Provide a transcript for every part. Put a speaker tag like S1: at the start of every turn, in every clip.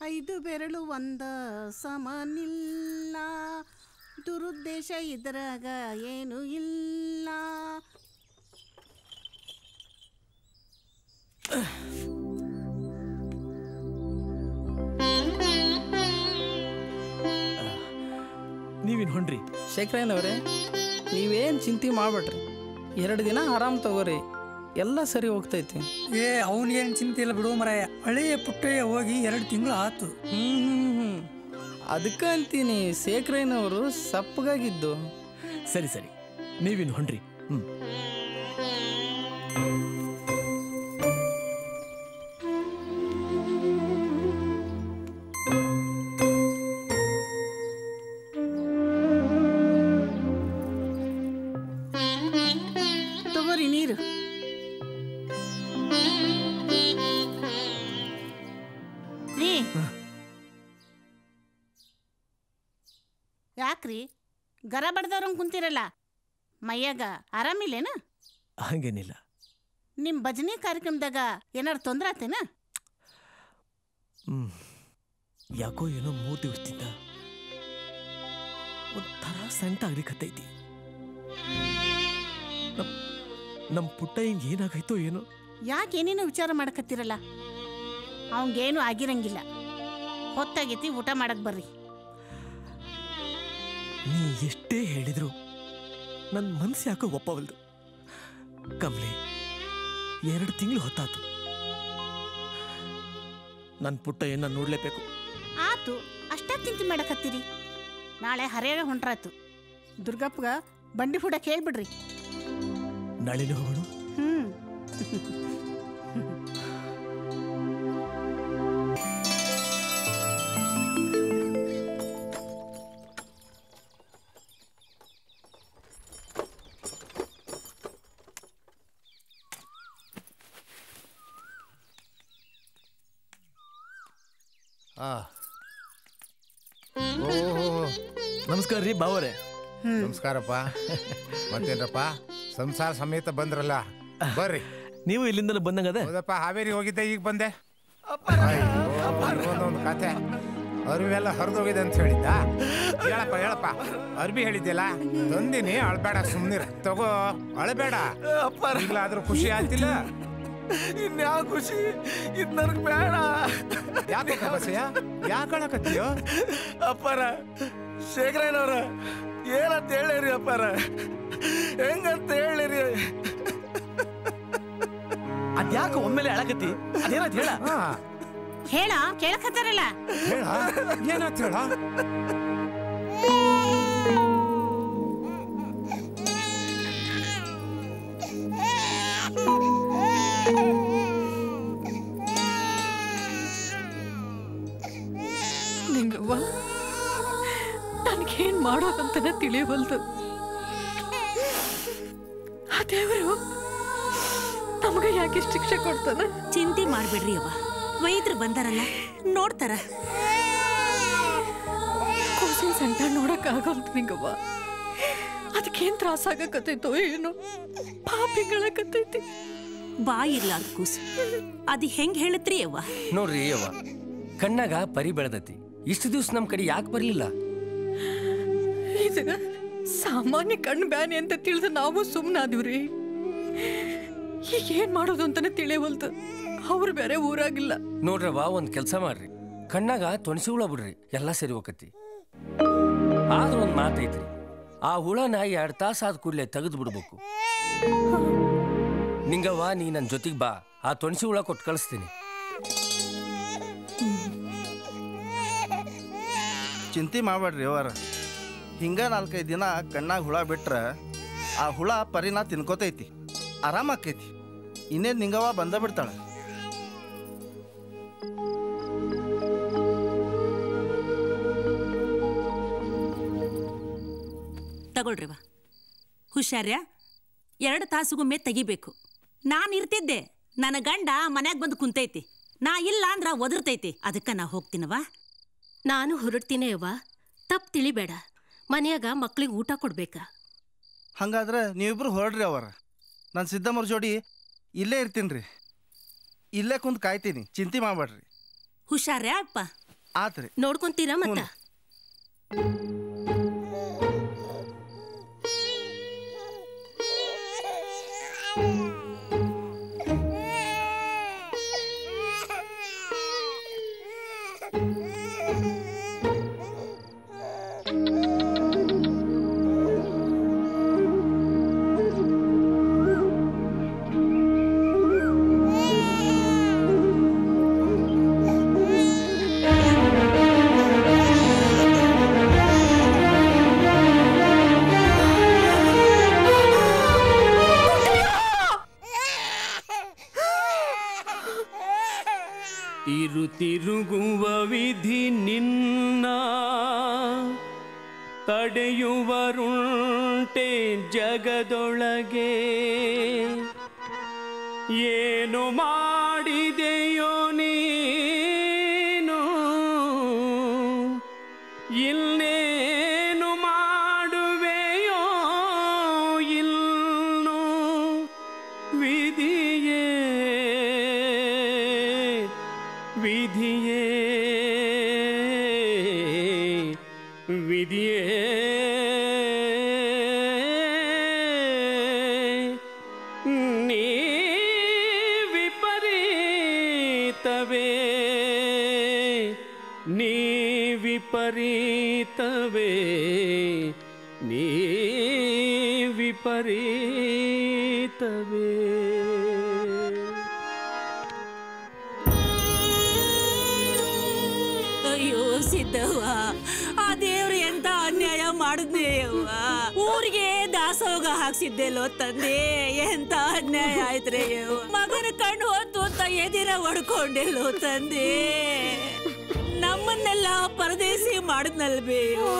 S1: 5 ಬೆರಳು ಒಂದ ಸಮನಿಲ್ಲ, ದುರುದ್ದೇಶ ಇದ್ರಾಗ ಏನು ಇಲ್ಲ.
S2: ನೀವಿನ್ ಹೊಂಡ್ರಿ.
S3: ಶೇಖರಯ್ಯನವ್ರೆ, ನೀವೇನು ಚಿಂತೆ ಮಾಡ್ಬೇಡ್ರಿ, 2 ದಿನ ಆರಾಮ್ ತಗೋರಿ, ಎಲ್ಲ ಸರಿ ಹೋಗ್ತೈತಿ.
S4: ಅವನಿಗೇನು ಚಿಂತೆ ಇಲ್ಲ ಬಿಡು ಮರಾಯ. ಹಳೆಯ ಪುಟ್ಟಯ್ಯ ಹೋಗಿ 2 ತಿಂಗಳು ಆತು.
S3: ಅದಕ್ಕೆ ಅಂತೀನಿ ಶೇಖರಯ್ಯನವರು ಸಪ್ಪಗಾಗಿದ್ದು.
S2: ಸರಿ ಸರಿ, ನೀವಿನ್ ಹೊಂಡ್ರಿ.
S1: ತಗೋರಿ ನೀರು. ಯಾಕ್ರಿ ಗರ ಬಡ್ದವ್ರಂಗೆ ಕುಂತಿರಲ್ಲ, ಮೈಯಾಗ ಆರಾಮಿಲ್ಲೇನ?
S2: ಹಂಗೇನಿಲ್ಲ.
S1: ನಿಮ್ಮ ಭಜನೆ ಕಾರ್ಯಕ್ರಮದಾಗ ಏನಾರು ತೊಂದ್ರೆ ಆತೇನ?
S2: ಯಾಕೋ ಏನೋ 3 ದಿವಸದಿಂದ ಒಂಥರ ಸಂಟ ಆಗ್ಲಿಕ್ಕತ್ತೈತಿ. ನಮ್ಮ ಪುಟ್ಟ ಹಿಂಗೆ ಏನಾಗಾಯ್ತೋ ಏನೋ.
S1: ಯಾಕೆ ಏನೇನೋ ವಿಚಾರ ಮಾಡಕತ್ತಿರಲ್ಲ? ಅವಂಗೇನು ಆಗಿರಂಗಿಲ್ಲ. ಹೊತ್ತಾಗೈತಿ, ಊಟ ಮಾಡಕ್ ಬರ್ರಿ.
S2: ನೀ ಎಷ್ಟೇ ಹೇಳಿದ್ರು ನನ್ನ ಮನಸ್ಸು ಯಾಕೋ ಒಪ್ಪವಲ್ದು. ಕಮಲೆ, 2 ತಿಂಗಳು ಹೊತ್ತಾತು. ನನ್ನ ಪುಟ್ಟ ಏನ ನೋಡ್ಲೇಬೇಕು.
S1: ಆತು, ಅಷ್ಟೇ ಚಿಂತೆ ಮಾಡಕತ್ತೀರಿ. ನಾಳೆ ಹರಿಯಾಗ ಹೊಂಟ್ರಾತು. ದುರ್ಗಪ್ಪಗ ಬಂಡಿ ಫುಡ ಕೇಳ್ಬಿಡ್ರಿ.
S2: ನಾಳೆನೇ ಹೋಗೋಣ. ನಮಸ್ಕಾರ ರೀ ಬಾವರೇ.
S5: ನಮಸ್ಕಾರಪ್ಪ. ಮತ್ತೇನ್ರಪ್ಪ, ಸಂಸಾರ ಸಮೇತ ಬಂದ್ರಲ್ಲ, ಬರ್ರಿ.
S2: ನೀವು ಇಲ್ಲಿಂದ ಬಂದಂಗದ?
S5: ಹೌದಪ್ಪ, ಹಾವೇರಿ ಹೋಗಿದ್ದೆ, ಈಗ ಬಂದೆ. ಒಂದು ಕತೆ, ಅರಿವೆಲ್ಲ ಹರಿದೋಗಿದೆ ಅಂತ ಹೇಳಿದ್ದ. ಹೇಳಪ್ಪ, ಅರ್ಬಿ ಹೇಳಿದ್ಯಲ್ಲ, ತಂದಿನಿ, ಅಳ್ಬೇಡ, ಸುಮ್ನಿರ. ತಗೋ, ಅಳಬೇಡ. ಈಗಲಾದ್ರೂ ಖುಷಿ ಆಯ್ತಿಲ್ಲ?
S3: ಇನ್ಯಾವ ಖುಷಿ, ಇದು ನನಗೆ ಬೇಡ.
S5: ಯಾಕೆ ಬಸಯ್ಯ, ಯಾಕೆ ಅಳಕತ್ತೀಯೋ?
S3: ಅಪ್ಪಾರ, ಶೇಖರಯ್ಯನವ್ರ ಏನಂತ ಹೇಳಿರಿ ಅಪ್ಪಾರ, ಹೆಂಗಂತ ಹೇಳಿರಿ?
S2: ಅದ್ಯಾಕೆ ಒಮ್ಮೆಲೆ ಅಳಕತ್ತಿ? ಅದೇನಂತ ಹೇಳ.
S1: ಹೇಳ, ಕೇಳಕತ್ತಾರಲ್ಲ.
S5: ಹೇಳ, ಏನಂತ ಹೇಳ?
S6: ನಿಂಗವ್ವ, ನನಗೇನು ಮಾಡೋದಂತನೇ ತಿಳಿಯವಲ್ದು. ಆ ದೇವರು ನಮಗೆ ಯಾಕೆ ಶಿಕ್ಷೆ ಕೊಡ್ತಾನೆ?
S7: ಚಿಂತೆ ಮಾಡ್ಬೇಡ್ರಿ ಅವ್ವ, ವೈದ್ಯರು ಬಂದಾರಲ್ಲ, ನೋಡ್ತಾರ.
S6: ಕೂಸಿನ ಸಂಟ ನೋಡಕ್ಕಾಗಲ್ತು ನಿಂಗವ್ವ. ಅದಕ್ಕೇನು ತ್ರಾಸಾಗಕತ್ತೈತೋ ಏನೋ, ಪಾಪಿಗಳಕತ್ತೈತಿ.
S7: ಬಾಯಿರ್ಲಾರ್ದ ಕೂಸು, ಅದು ಹೆಂಗ್ ಹೇಳತ್ರಿ ಅವ್ವ?
S8: ನೋಡ್ರಿ ಅವ್ವ, ಕಣ್ಣಾಗ ಪರಿ ಬೆಳೆದತಿ. ಇಷ್ಟು ದಿವ್ಸ ನಮ್ ಕಡೆ ಯಾಕೆ ಬರ್ಲಿಲ್ಲ?
S6: ಇದು ಸಾಮಾನ್ಯ ಕಣ್ಣು ಬ್ಯಾನಿ ಅಂತ ತಿಳಿದು ನಾವು ಸುಮ್ಮನಾದಿವ್ರಿ. ಈಗ ಏನ್ ಮಾಡೋದು ಅಂತಾನೆ ತಿಳಿಯವಲ್ತು. ಅವ್ರು ಬೇರೆ ಊರಾಗಿಲ್ಲ.
S8: ನೋಡ್ರವ್ವ, ಒಂದ್ ಕೆಲ್ಸ ಮಾಡ್ರಿ, ಕಣ್ಣಾಗ ತೊಣಸಿ ಹುಳ ಬಿಡ್ರಿ, ಎಲ್ಲ ಸರಿ ಹೋಗತಿ. ಆದ್ರ ಒಂದ್ ಮಾತೈತ್ರಿ, ಆ ಹುಳನ 2 ತಾಸು ಆದ ಕೂಡಲೇ ತೆಗೆದು ಬಿಡ್ಬೇಕು. ನಿಂಗವ್ವ, ನೀ ನನ್ನ ಜೊತೆಗೆ ಬಾ, ಆ ತೊಣಸಿ ಹುಳ ಕೊಟ್ಟು ಕಳಿಸ್ತೀನಿ.
S9: ಚಿಂತೆ ಮಾಡಬೇಡ್ರಿ ಅವರ. ಹಿಂಗ 4-5 ದಿನ ಕಣ್ಣಾಗ ಹುಳ ಬಿಟ್ರೆ ಆ ಹುಳ ಪರಿನ ತಿನ್ಕೋತೈತಿ, ಆರಾಮಾಕೈತಿ. ಇನ್ನೇನು ನಿಂಗವ್ವ ಬಂದ ಬಿಡ್ತಾಳೆ.
S7: ತಗೊಳ್ರಿವ, ಹುಷಾರ್ಯ. 2 ತಾಸಿಗೊಮ್ಮೆ ತೆಗಿಬೇಕು. ನಾನು ಇರ್ತಿದ್ದೆ, ನನ್ನ ಗಂಡ ಮನ್ಯಾಗ ಬಂದು ಕುಂತೈತಿ. ನಾ ಇಲ್ಲ ಅಂದ್ರ ಒದರ್ತೈತಿ. ಅದಕ್ಕೆ ನಾ ಹೋಗ್ತೀನವ.
S10: ನಾನು ಹೊರಡ್ತೀನಿ ಅವ್ವ, ತಪ್ಪು ತಿಳಿಬೇಡ. ಮನೆಯಾಗ ಮಕ್ಳಿಗೆ ಊಟ ಕೊಡ್ಬೇಕ.
S9: ಹಂಗಾದ್ರೆ ನೀವಿಬ್ರು ಹೊರಡ್ರಿ ಅವರ. ನಾನು ಸಿದ್ದಮ್ಮರ ಜೋಡಿ ಇಲ್ಲೇ ಇರ್ತೀನಿ ರೀ. ಇಲ್ಲೇ ಕುಂತು ಕಾಯ್ತೀನಿ, ಚಿಂತೆ ಮಾಡಬೇಡ್ರಿ.
S7: ಹುಷಾರ್ಯಾ ಅಪ್ಪ.
S9: ಆತ್ರಿ.
S10: ನೋಡ್ಕೊಂತೀರಾ ಮತ್ತ?
S11: ತಿರುಗುವ ವಿಧಿ ನಿನ್ನ ತಡೆಯುವರುಂಟೆ ಜಗದೊಳಗೆ ಏನು ಮಾಡಿದೆಯೋ ನೀನು ಇನ್ನೇನು ಮಾಡುವೆಯೋ ಇನ್ನು ವಿಧಿಯೇ ವಿಧಿಯೇ ವಿಧಿಯೇ ನೀ ವಿಪರೀತವೇ ನೀ ವಿಪರೀತವೇ ನೀ ವಿಪರೀತವೇ.
S7: ಅಯ್ಯೋ ಸಿದ್ದವ್ವ, ಆ ದೇವ್ರು ಎಂತ ಅನ್ಯಾಯ ಮಾಡಿದ್ನೇ ಅವ್ವ. ಊರಿಗೆ ದಾಸೋಗ ಹಾಕ್ಸಿದ್ದೆಲ್ಲೋ ತಂದೆ, ಎಂತ ಅನ್ಯಾಯ ಆಯ್ತ್ರೆ ಅವ್ವ. ಮಗನ ಕಣ್ಣು ಹೊತ್ತು ಅಂತ ಎದಿರ ಹೊಡ್ಕೊಂಡೆಲ್ಲೋ ತಂದೆ. ನಮ್ಮನ್ನೆಲ್ಲ ಪರದೇಸಿ ಮಾಡಿದ್ನಲ್ವೇ ಅವ್ವ.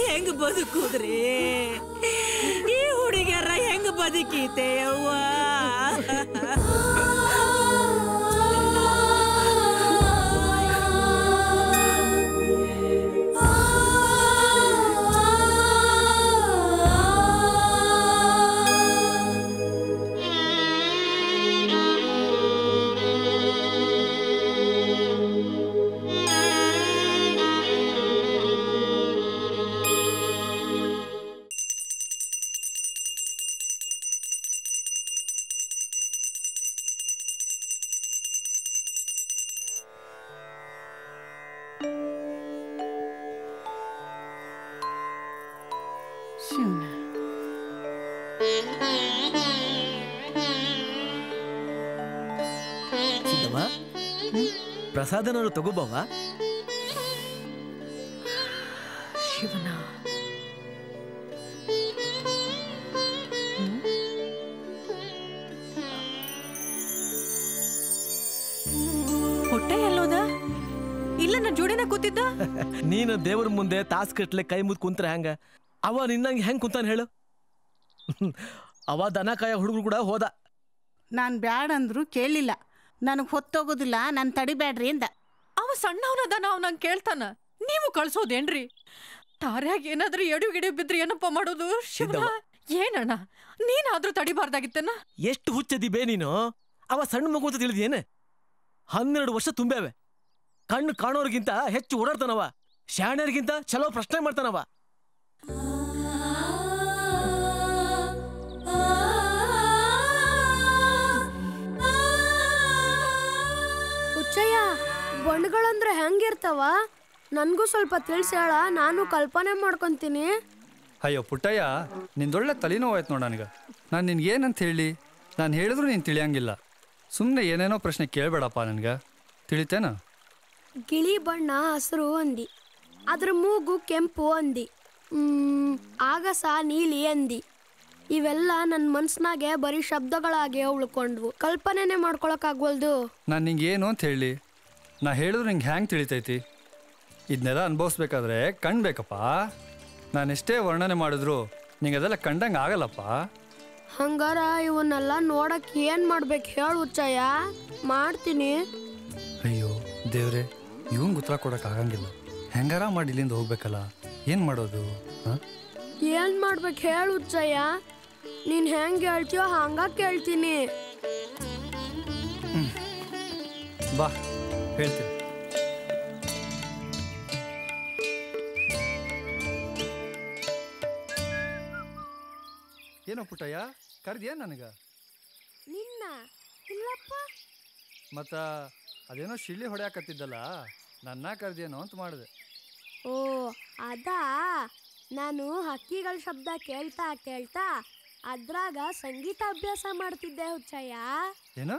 S7: ಹೆಂಗ್ ಬದುಕುದ್ರಿ ಈ ಹುಡುಗಿಯರ, ಹೆಂಗ್ ಬದುಕೀತೆ ಅವ್ವ.
S2: ಸಿದ್ದವ್ವ, ಪ್ರಸಾದನಾರು ತಗೋಬವ್ವ.
S6: ಶಿವನ, ಹೊಟ್ಟೆ ಎಲ್ಲೋದ? ಇಲ್ಲ, ನನ್ನ ಜೋಡಿನ ಕೂತಿದ್ದ.
S2: ನೀನು ದೇವ್ರ ಮುಂದೆ ತಾಸ್ ಕಟ್ಲೆ ಕೈ ಮುದ್ ಕುಂತ್ರೆ ಹೆಂಗ? ಅವ ನಿನ್ನಂಗೆ ಹೆಂಗ್ ಕುಂತಾನ ಹೇಳು? ಅವ ದನ ಕಾಯ ಹುಡುಗರು ಕೂಡ ಹೋದ.
S1: ನಾನು ಬ್ಯಾಡ ಅಂದ್ರು ಕೇಳಲಿಲ್ಲ. ನನಗೆ ಹೊತ್ತೋಗೋದಿಲ್ಲ, ನಾನು ತಡಿಬ್ಯಾಡ್ರಿ ಅಂದ.
S6: ಅವ ಸಣ್ಣವನದ, ನಾವು ನಂಗೆ ಕೇಳ್ತಾನ. ನೀವು ಕಳ್ಸೋದೇನ್ರಿ? ತಾರ್ಯಾಗ ಏನಾದ್ರೂ ಎಡು ಗಿಡಿ ಬಿದ್ರಿ ಏನಪ್ಪ ಮಾಡೋದು? ಶಿವನ, ಏನಣ್ಣ ನೀನಾದ್ರೂ ತಡಿಬಾರ್ದಾಗಿತ್ತನ?
S2: ಎಷ್ಟು ಹುಚ್ಚದಿ ಬೇ ನೀನು? ಅವ ಸಣ್ಣ ಮಗು ಅಂತ ತಿಳಿದೇನೆ? 12 ವರ್ಷ ತುಂಬ್ಯಾವೆ. ಕಣ್ಣು ಕಾಣೋರ್ಗಿಂತ ಹೆಚ್ಚು ಓಡಾಡ್ತಾನವ. ಶಾಣ್ಯರಿಗಿಂತ ಚಲೋ ಪ್ರಶ್ನೆ ಮಾಡ್ತಾನವ.
S12: ಹುಚ್ಚಯ್ಯ, ಬಣ್ಣಗಳಂದ್ರೆ ಹೆಂಗಿರ್ತಾವ? ನನಗೂ ಸ್ವಲ್ಪ ತಿಳಿಸಿ ಹೇಳ, ನಾನು ಕಲ್ಪನೆ ಮಾಡ್ಕೊತೀನಿ.
S13: ಅಯ್ಯೋ ಪುಟ್ಟಯ್ಯ, ನಿಂದೊಳ್ಳೆ ತಲೆನೋವಾಯ್ತು ನೋಡು ನನಗೆ. ನಾನು ನಿನ್ಗೇನಂತ ಹೇಳಿ? ನಾನು ಹೇಳಿದ್ರು ನೀನು ತಿಳಿಯಂಗಿಲ್ಲ. ಸುಮ್ಮನೆ ಏನೇನೋ ಪ್ರಶ್ನೆ ಕೇಳಬೇಡಪ್ಪ ನನಗೆ, ತಿಳಿತೇನ?
S12: ಗಿಳಿ ಬಣ್ಣ ಹಸಿರು ಅಂದಿ, ಅದ್ರ ಮೂಗು ಕೆಂಪು ಅಂದಿ, ಆಗಸ ನೀಲಿ ಅಂದಿ. ಇವೆಲ್ಲ ನನ್ನ ಮನ್ಸಿನಾಗೆ ಬರೀ ಶಬ್ದಗಳಾಗೆ ಉಳ್ಕೊಂಡ್ವು, ಕಲ್ಪನೆನೇ ಮಾಡ್ಕೊಳಕ್ಕಾಗ್ವಲ್ದು.
S13: ನಾನು ನಿಂಗೆ ಏನು ಅಂತ ಹೇಳಿ? ನಾ ಹೇಳಿದ್ರು ನಿಂಗೆ ಹ್ಯಾಂಗೆ ತಿಳಿತೈತಿ? ಇದನ್ನೆಲ್ಲ ಅನುಭವಿಸ್ಬೇಕಾದ್ರೆ ಕಣ್ಬೇಕಪ್ಪ. ನಾನೆಷ್ಟೇ ವರ್ಣನೆ ಮಾಡಿದ್ರು ನಿಂಗೆ ಅದೆಲ್ಲ ಕಂಡಂಗೆ ಆಗಲ್ಲಪ್ಪ.
S12: ಹಂಗಾರ ಇವನ್ನೆಲ್ಲ ನೋಡಕ್ ಏನ್ ಮಾಡ್ಬೇಕು ಹೇಳು ಹುಚ್ಚಯ್ಯ, ಮಾಡ್ತೀನಿ.
S13: ಅಯ್ಯೋ ದೇವ್ರೆ, ಇವನ್ ಉತ್ತರ ಕೊಡಕ್ ಆಗಂಗಿಲ್ಲ. ಹೆಂಗಾರ ಮಾಡಿ ಇಲ್ಲಿಂದ ಹೋಗ್ಬೇಕಲ್ಲ, ಏನ್ ಮಾಡೋದು?
S12: ಏನ್ ಮಾಡ್ಬೇಕು ಹೇಳು ಹುಚ್ಚಯ್ಯ, ನೀನ್ ಹೆಂಗ್ ಹೇಳ್ತೀಯೋ ಹಂಗ ಕೇಳ್ತೀನಿ.
S13: ಬಾ ಹೇಳ್ತೀನಿ. ಕರೆದೇನೋ ಪುಟ್ಟಯ್ಯ, ಕರೆದೇನು ನನಗೆ?
S12: ನಿನ್ನ ಇಲ್ಲಪ್ಪ.
S13: ಮತ್ತು ಅದೇನೋ ಶಿಳ್ಳಿ ಹೊಡ್ಯಾಕತ್ತಿದ್ದಲ್ಲ, ನನ್ನ ಕರೆದೇನೋ ಅಂತ ಮಾಡಿದೆ.
S12: ಓ ಅದಾ, ನಾನು ಹಕ್ಕಿಗಳ ಶಬ್ದ ಕೇಳ್ತಾ ಕೇಳ್ತಾ ಅದ್ರಾಗ ಸಂಗೀತ ಅಭ್ಯಾಸ ಮಾಡ್ತಿದ್ದೆ ಹುಚ್ಚಯ್ಯ.
S13: ಏನೋ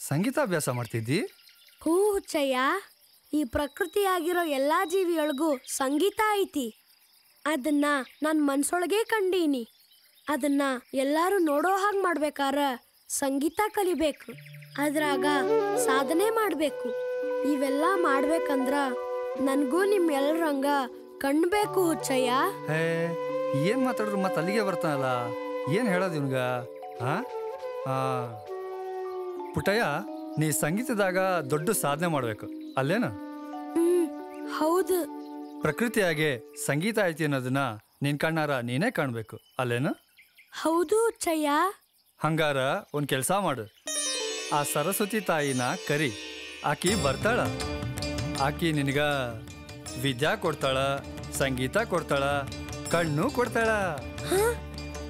S13: ಸಂಗೀತ ಅಭ್ಯಾಸ ಮಾಡ್ತಿದ್ದಿ?
S12: ಹೂ ಹುಚ್ಚಯ್ಯ, ಈ ಪ್ರಕೃತಿಯಾಗಿರೋ ಎಲ್ಲ ಜೀವಿಯೊಳಗೂ ಸಂಗೀತ ಐತಿ. ಅದನ್ನ ನನ್ನ ಮನ್ಸೊಳಗೆ ಕಂಡೀನಿ. ಅದನ್ನ ಎಲ್ಲರೂ ನೋಡೋ ಹಾಗೆ ಮಾಡ್ಬೇಕಾರ ಸಂಗೀತ ಕಲಿಬೇಕು, ಅದ್ರಾಗ ಸಾಧನೆ ಮಾಡಬೇಕು. ಇವೆಲ್ಲ ಮಾಡ್ಬೇಕಂದ್ರ ನನಗೂ ನಿಮ್ಮೆಲ್ಲರಂಗ ಕಣ್ಬೇಕು ಹುಚ್ಚಯ್ಯ.
S13: ಹೇ, ಏನು ಮಾತಾಡಿದ್ರು ಮತ್ತೆ ಅಲ್ಲಿಗೆ ಬರ್ತಾನಲ್ಲ, ಏನು ಹೇಳೋದು ಇವನ್ಗ? ಪುಟ್ಟಯ್ಯ, ನೀ ಸಂಗೀತದಾಗ ದೊಡ್ಡ ಸಾಧನೆ ಮಾಡಬೇಕು ಅಲ್ಲೇನ?
S12: ಹೌದು.
S13: ಪ್ರಕೃತಿಯಾಗೆ ಸಂಗೀತ ಐತಿ ಅನ್ನೋದನ್ನ ನಿನ್ ಕಣ್ಣಾರ ನೀನೇ ಕಾಣ್ಬೇಕು ಅಲ್ಲೇನ?
S12: ಹೌದು ಹುಚ್ಚಯ್ಯ.
S13: ಹಂಗಾರ ಒಂದ್ ಕೆಲಸ ಮಾಡು, ಆ ಸರಸ್ವತಿ ತಾಯಿನ ಕರಿ, ಆಕಿ ಬರ್ತಾಳ. ಆಕಿ ನಿನಗ ವಿದ್ಯಾ ಕೊಡ್ತಾಳ, ಸಂಗೀತ ಕೊಡ್ತಾಳ, ಕಣ್ಣು ಕೊಡ್ತಾಳ.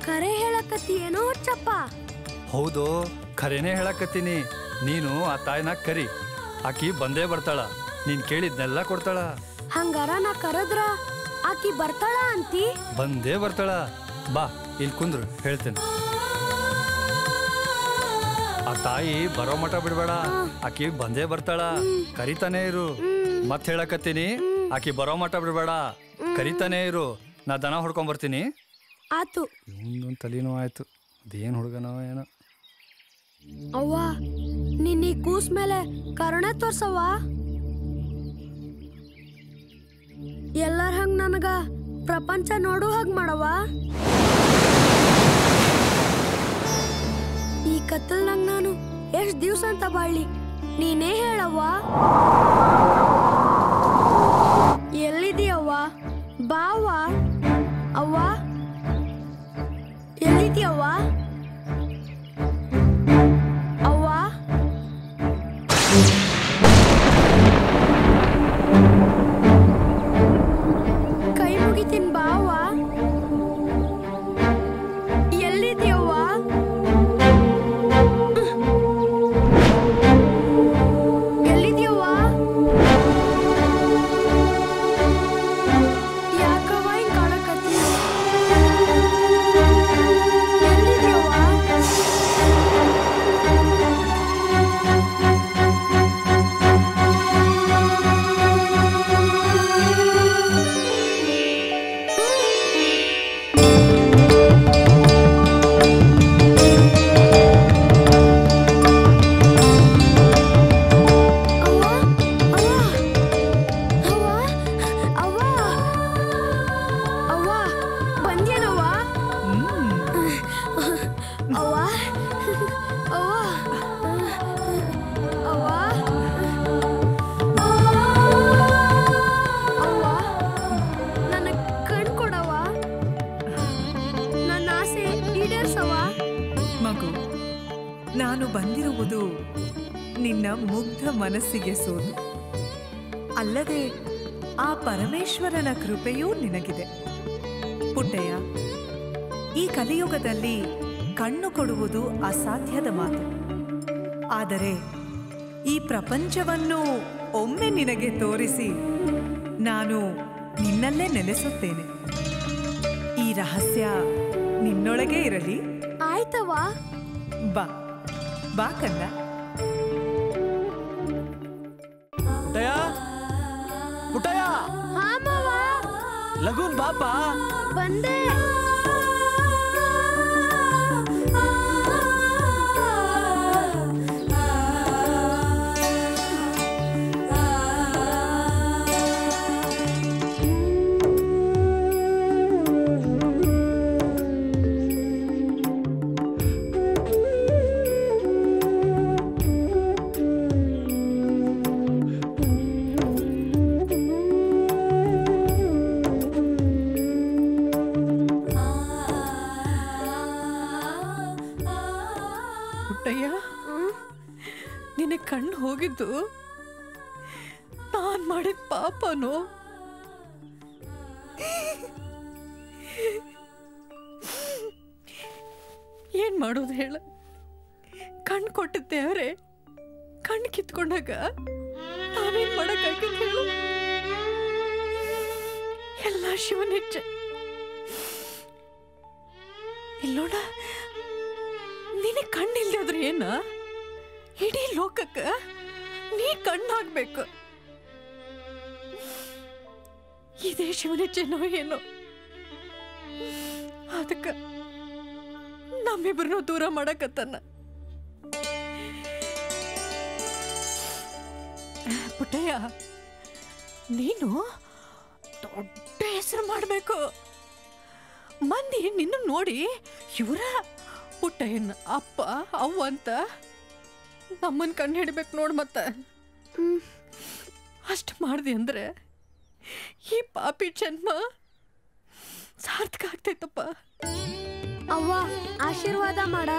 S12: ಕರೆ ಹೇಳಕತ್ತಿ ಏನೋ ಹುಚ್ಚಪ್ಪ?
S13: ಹೌದು, ಖರೇನೆ ಹೇಳಕತ್ತೀನಿ. ನೀನು ಆ ತಾಯಿನ ಕರಿ, ಆಕಿ ಬಂದೇ ಬರ್ತಾಳ, ನೀನ್ ಕೇಳಿದ್ನೆಲ್ಲ ಕೊಡ್ತಾಳ.
S12: ಹಂಗಾರ ನಾ ಕರೆದ್ರ ಆಕಿ ಬರ್ತಾಳ ಅಂತಿ?
S13: ಬಂದೇ ಬರ್ತಾಳ. ಬಾ ಇಲ್ಲಿ ಕುಂದ್ರು, ಹೇಳ್ತೇನೆ. ಆ ತಾಯಿ ಬರೋ ಮಠ ಬಿಡ್ಬೇಡ, ಆಕಿ ಬಂದೇ ಬರ್ತಾಳ, ಕರಿತಾನೆ ಇರು. ಮತ್ ಹೇಳಕತ್ತೀನಿ, ಆಕಿ ಬರೋ ಮಠ ಬಿಡ್ಬೇಡ, ಕರಿತಾನೆ ಇರು. ನಾ ದನ ಹೊಡ್ಕೊಂಡ್ ಬರ್ತೀನಿ.
S12: ಆತು.
S13: ಇನ್ನೊಂದು ತಲೆನೋ ಆಯ್ತು, ಅದೇನು ಹುಡುಗನೋ ಏನೋ.
S12: ಅವ್ವ, ನಿನ್ನ ಈ ಕೂಸ್ ಮೇಲೆ ಕರುಣೆ ತೋರ್ಸವ್ವ. ಎಲ್ಲರ ಹಂಗ ನನಗ ಪ್ರಪಂಚ ನೋಡು ಹಾಗೆ ಮಾಡವ. ಈ ಕತ್ತಲ್ನಾಗ ನಾನು ಎಷ್ಟ್ ದಿವ್ಸ ಅಂತ ಬಾಳ್ಲಿ, ನೀನೇ ಹೇಳವ್ವ. ಎಲ್ಲಿದೀಯವ್ವ? ಬಾವ್ವ. ಅವ್ವ ಎಲ್ಲಿದೀಯವ್ವ? ಅವ್ವ ಕೈ ಮುಗಿತೀನಿ ಬಾವ್ವ. ಎಲ್ಲಿದೀಯವ್ವ? ಎಲ್ಲಿದೀಯವ್ವ? ಯಾಕವ್ವ ಹಿಂಗ್ ಕಾಣಕತ್ತಿ? ಎಲ್ಲಿದೀಯವ್ವ?
S14: ಮಗು, ನಾನು ಬಂದಿರುವುದು ನಿನ್ನ ಮುಗ್ಧ ಮನಸ್ಸಿಗೆ ಸೋಲು. ಅಲ್ಲದೆ ಆ ಪರಮೇಶ್ವರನ ಕೃಪೆಯೂ ನಿನಗಿದೆ. ಪುಟ್ಟಯ್ಯ, ಈ ಕಲಿಯುಗದಲ್ಲಿ ಕಣ್ಣು ಕೊಡುವುದು ಅಸಾಧ್ಯದ ಮಾತು. ಆದರೆ ಈ ಪ್ರಪಂಚವನ್ನು ಒಮ್ಮೆ ನಿನಗೆ ತೋರಿಸಿ ನಾನು ನಿನ್ನಲ್ಲೇ ನೆಲೆಸುತ್ತೇನೆ. ಈ ರಹಸ್ಯ ನಿನ್ನೊಳಗೆ ಇರಲಿ.
S12: ಆಯ್ತವಾ?
S14: ಬಾ ಬಾ ಕನ್ನ.
S2: ಪುಟ್ಟಯ್ಯ, ಪುಟ್ಟಯ್ಯ,
S12: ಹಾ ಮಾವ.
S2: ಲಗೂನ್ ಬಾಪ.
S12: ಬಂದೆ.
S6: ನಿನ್ನ ಕಣ್ಣು ಹೋಗಿದ್ದು ನಾನ್ ಮಾಡಿದ ಪಾಪನೋ? ಏನ್ ಮಾಡೋದು ಹೇಳ? ಕಣ್ಣು ಕೊಟ್ಟಿದ್ದೇವ್ರೆ, ಕಣ್ಣು ಕಿತ್ಕೊಂಡಾಗ ನಾವೇನ್ ಮಾಡಕ್ಕಾಗಿಲ್ಲ ಹೇಳು? ಎಲ್ಲ ಶಿವನಿಚ್ಛೆ. ಇಲ್ಲೋಡ, ನಿನಗೆ ಕಣ್ಣಿಲ್ದಾದ್ರೆ ಏನ? ಇಡೀ ಲೋಕಕ್ಕ ನೀ ಕಣ್ಣಾಗ್ಬೇಕು. ಇದೇ ಶಿವನಿಚ್ಛೆನೋ ಏನೋ. ಅದಕ್ಕ ನಮ್ಮಿಬ್ರನ್ನೂ ದೂರ ಮಾಡಕತ್ತನ್ನ. ಪುಟ್ಟಯ್ಯ, ನೀನು ದೊಡ್ಡ ಹೆಸರು ಮಾಡಬೇಕು. ಮಂದಿ ನಿನ್ನ ನೋಡಿ ಇವರ ಪುಟ್ಟಯ್ಯನ ಅಪ್ಪ ಅವ್ವ ಅಂತ ನಮ್ಮನ್ ಕಣ್ಣು ಹಿಡಿಬೇಕು ನೋಡ್. ಮತ್ತ ಅಷ್ಟು ಮಾಡ್ದಿ ಅಂದ್ರೆ ಈ ಪಾಪಿ ಜನ್ಮ ಸಾರ್ಥಕ ಆಗ್ತೈತಪ್ಪ.
S12: ಅವ್ವ ಆಶೀರ್ವಾದ ಮಾಡ.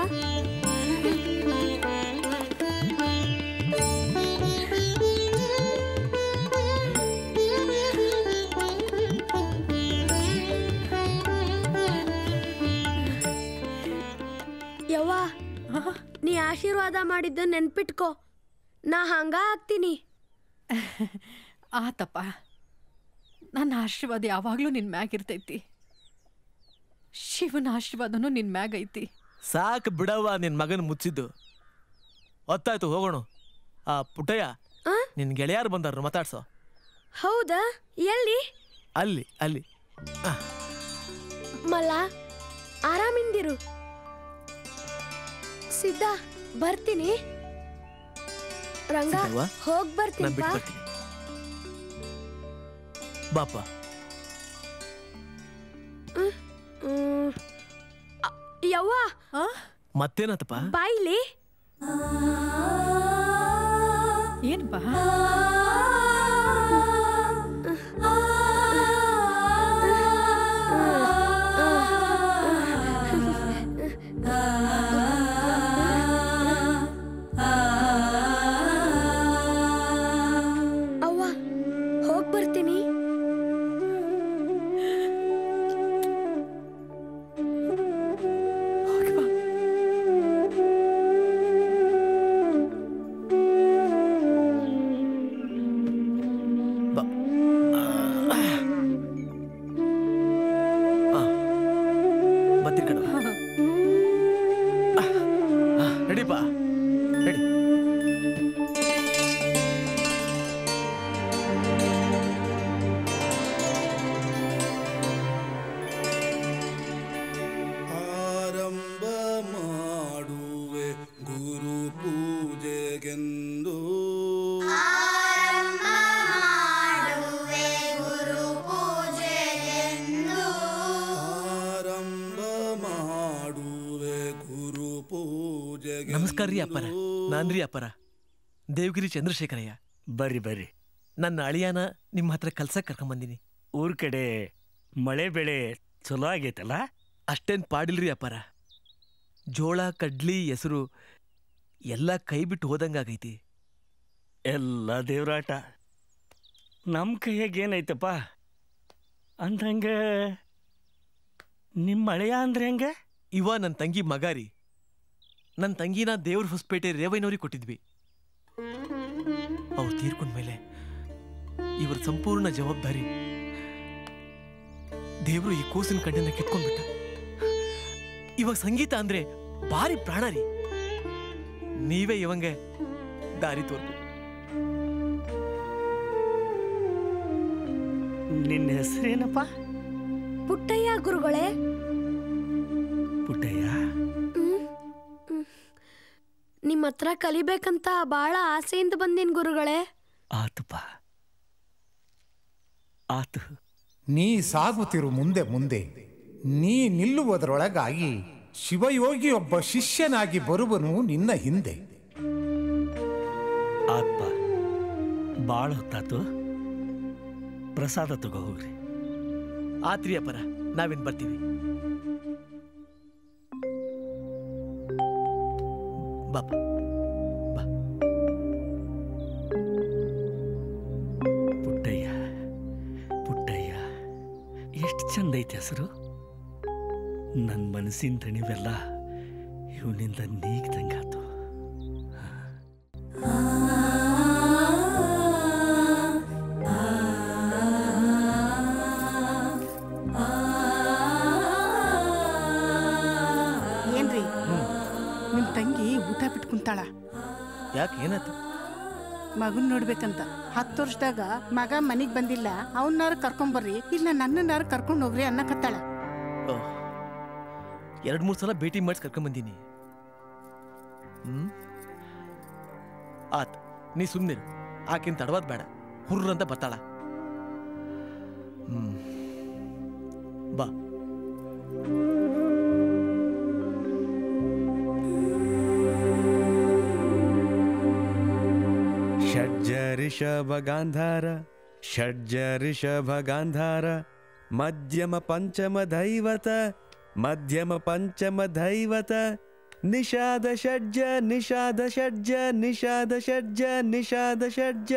S12: ಯವ್ವ, ನೀ ಆಶೀರ್ವಾದ ಮಾಡಿದ್ದು ನೆನ್ಪಿಟ್ಕೋ. ನಾ ಹಂಗ ಆಗ್ತೀನಿ.
S6: ಆತಪ್ಪ, ನನ್ನ ಆಶೀರ್ವಾದ ಯಾವಾಗ್ಲೂ ನಿನ್ ಮ್ಯಾಗ ಇರ್ತೈತಿ. ಶಿವನ ಆಶೀರ್ವಾದನೂ ನಿನ್ ಮ್ಯಾಗ ಐತಿ.
S2: ಸಾಕು ಬಿಡವ್ವ ನಿನ್ ಮಗನ್ ಮುಚ್ಚಿದ್ದು. ಹೊತ್ತಾಯ್ತು, ಹೋಗೋಣ. ಆ ಪುಟ್ಟಯ್ಯ, ನಿನ್ ಗೆಳೆಯಾರು ಬಂದಾರ, ಮಾತಾಡ್ಸೋ.
S12: ಹೌದಾ? ಎಲ್ಲಿ?
S2: ಅಲ್ಲಿ ಅಲ್ಲಿ.
S12: ಮಲ್ಲ, ಆರಾಮಿಂದಿರು. ಸಿದ್ಧ, ಬರ್ತೀನಿ. ರಂಗ, ಹೋಗ್ ಬರ್ತೀನಿ.
S2: ಬಾಪ.
S12: ಯವ್ವ,
S2: ಮತ್ತೇನತ್ತಪ್ಪ?
S12: ಬಾಯಿಲಿ
S6: ಏನಪ್ಪ?
S12: ಅವ್ವ, ಹೋಗ್ ಬರ್ತೀನಿ.
S2: ರೆಡಿಪಾ, ರೆಡಿ.
S15: ಆರಂಭ ಮಾಡುವೆ ಗುರು ಪೂಜೆಗೆಂದು.
S2: ನಮಸ್ಕಾರ ರೀ ಅಪ್ಪರ. ನಾನ್ರಿ ಅಪ್ಪರ ದೇವಗಿರಿ ಚಂದ್ರಶೇಖರಯ್ಯ.
S16: ಬರ್ರಿ ಬರ್ರಿ.
S2: ನನ್ನ ಅಳಿಯಾನ ನಿಮ್ಮ ಹತ್ರ ಕಲ್ಸಕ್ಕೆ ಕರ್ಕೊಂಬಂದಿನಿ.
S16: ಊರ್ ಕಡೆ ಮಳೆ ಬೆಳೆ ಚಲೋ ಆಗೈತಲ್ಲ?
S2: ಅಷ್ಟೇನು ಪಾಡಿಲ್ರಿ ಅಪ್ಪರ. ಜೋಳ, ಕಡ್ಲಿ, ಹೆಸರು ಎಲ್ಲ ಕೈ ಬಿಟ್ಟು ಹೋದಂಗಾಗೈತಿ.
S16: ಎಲ್ಲ ದೇವ್ರಾಟ. ನಮ್ಮ ಕೈಯಾಗ ಏನೈತಪ್ಪ ಅಂದಂಗ. ನಿಮ್ಮ ಮಳೆಯ ಅಂದ್ರೆ ಹೆಂಗ?
S2: ಇವ ನನ್ನ ತಂಗಿ ಮಗಾರಿ. ನನ್ನ ತಂಗಿನ ದೇವ್ರ ಹೊಸಪೇಟೆ ರೇವಯ್ಯನವ್ರಿಗೆ ಕೊಟ್ಟಿದ್ವಿ. ಅವ್ರು ತೀರ್ಕೊಂಡ್ಮೇಲೆ ಇವ್ರ ಸಂಪೂರ್ಣ ಜವಾಬ್ದಾರಿ ದೇವ್ರು ಈ ಕೂಸಿನ ಕಣ್ಣನ್ನ ಕಿತ್ಕೊಂಡ್ಬಿಟ್ಟ. ಇವಾಗ ಸಂಗೀತ ಅಂದ್ರೆ ಭಾರಿ ಪ್ರಾಣ ರೀ. ನೀವೇ ಇವಂಗೆ ದಾರಿ ತೋರ್ಬೇಕು.
S16: ನಿನ್ನ ಹೆಸರೇನಪ್ಪ?
S12: ಪುಟ್ಟಯ್ಯ ಗುರುಗಳೇ.
S16: ಪುಟ್ಟಯ್ಯ,
S12: ನಿಮ್ಮ ಹತ್ರ ಕಲಿಬೇಕಂತ ಬಹಳ ಆಸೆಯಿಂದ ಬಂದಿನ ಗುರುಗಳೇ.
S16: ಆತಪ್ಪ, ಆತು.
S5: ನೀ ಸಾಗುತ್ತಿರು ಮುಂದೆ ಮುಂದೆ. ನೀ ನಿಲ್ಲುವುದರೊಳಗಾಗಿ ಶಿವಯೋಗಿ ಒಬ್ಬ ಶಿಷ್ಯನಾಗಿ ಬರುವನು ನಿನ್ನ ಹಿಂದೆ.
S16: ಆತ್ಮ ಬಾಳ ಹೊತ್ತಾತು. ಪ್ರಸಾದ ತಗೋ ಹೋಗ್ರಿ.
S2: ಆತ್ರಿ ಅಪ್ಪರ, ನಾವಿನ್ ಬರ್ತೀವಿ. ಬಾಪ ಬಾ.
S16: ಪುಟ್ಟಯ್ಯ, ಪುಟ್ಟಯ್ಯ, ಎಷ್ಟು ಚಂದ ಐತೆ ಹೆಸರು. ನನ್ನ ಮನಸ್ಸಿನ ತಣಿವೆಲ್ಲ ಇವನಿಂದ ನೀಗ್ದಂಗಾತು.
S1: ಏನ್ರಿ ನಿಮ್ ತಂಗಿ ಊಟ ಬಿಟ್ಟು ಕುಂತಾಳ.
S2: ಯಾಕೆ ಏನಾಯ್ತು?
S1: ಮಗನ್ ನೋಡ್ಬೇಕಂತ 10 ವರ್ಷದಾಗ ಮಗ ಮನಿಗ್ ಬಂದಿಲ್ಲ, ಅವನ್ನಾರು ಕರ್ಕೊಂಬರ್ರಿ ಇಲ್ಲ ನನ್ನನ್ನಾರು ಕರ್ಕೊಂಡ್ ಹೋಗ್ರಿ ಅನ್ನಕತ್ತಾಳ.
S2: 2-3 ಸಲ ಭೇಟಿ ಮಾಡಿಸಿ ಕರ್ಕೊಂಡ್ ಬಂದೀನಿ. ಆತ್, ನೀ ಸುಮ್ಮನಿರು. ಆಕಿನ್ ತಡವಾದ್ ಬೇಡ, ಹುರ್ರಂತ ಬರ್ತಾಳ. ಬಾ.
S17: ಷಡ್ಜ ಋಷಭ ಗಾಂಧಾರ, ಷಡ್ಜ ಋಷಭ ಗಾಂಧಾರ, ಮಧ್ಯಮ ಪಂಚಮ ದೈವತ, ಮಧ್ಯಮ ಪಂಚಮ ದೈವತ, ನಿಷಾದ ಷಡ್ಜ, ನಿಷಾದ ಷಡ್ಜ, ನಿಷಾದ ಷಡ್ಜ, ನಿಷಾದ ಷಡ್ಜ,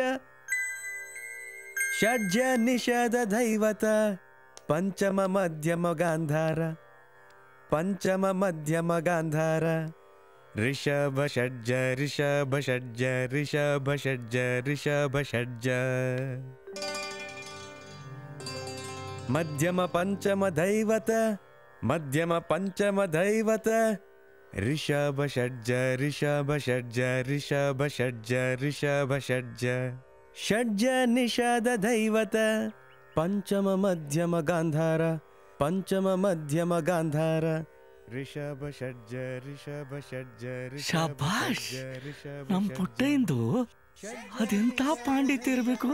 S17: ಷಡ್ಜ ನಿಷಾದ ದೈವತ, ಪಂಚಮ ಮಧ್ಯಮ ಗಾಂಧಾರ, ಪಂಚಮ ಮಧ್ಯಮ ಗಾಂಧಾರ, ಋಷಭ ಷಡ್ಜ, ಋಷಭ ಷಡ್ಜ, ಋಷಭ ಷಡ್ಜ, ಋಷಭ ಷಡ್ಜ, ಮಧ್ಯಮ ಪಂಚಮ ದೈವತ, ಮಧ್ಯಮ ಪಂಚಮ ದೈವತ, ಋಷಭ ಷಡ್ಜ, ಋಷಭ ಷಡ್ಜ, ಋಷಭ ಷಡ್ಜ, ಋಷಭ ಷಡ್ಜ, ಷಡ್ಜ ನಿಷಾದ ದೈವತ, ಪಂಚಮ ಮಧ್ಯಮ ಗಾಂಧಾರ, ಪಂಚಮ ಮಧ್ಯಮ ಗಾಂಧಾರ, ಋಷಭ ಷಡ್ಜ, ಋಷಭ ಷಡ್ಜ,
S16: ಶಾಬಾಷ್! ನಮ್ ಪುಟ್ಟೆಂದು ಅದೆಂತ ಪಾಂಡಿತ್ಯ ಇರಬೇಕು.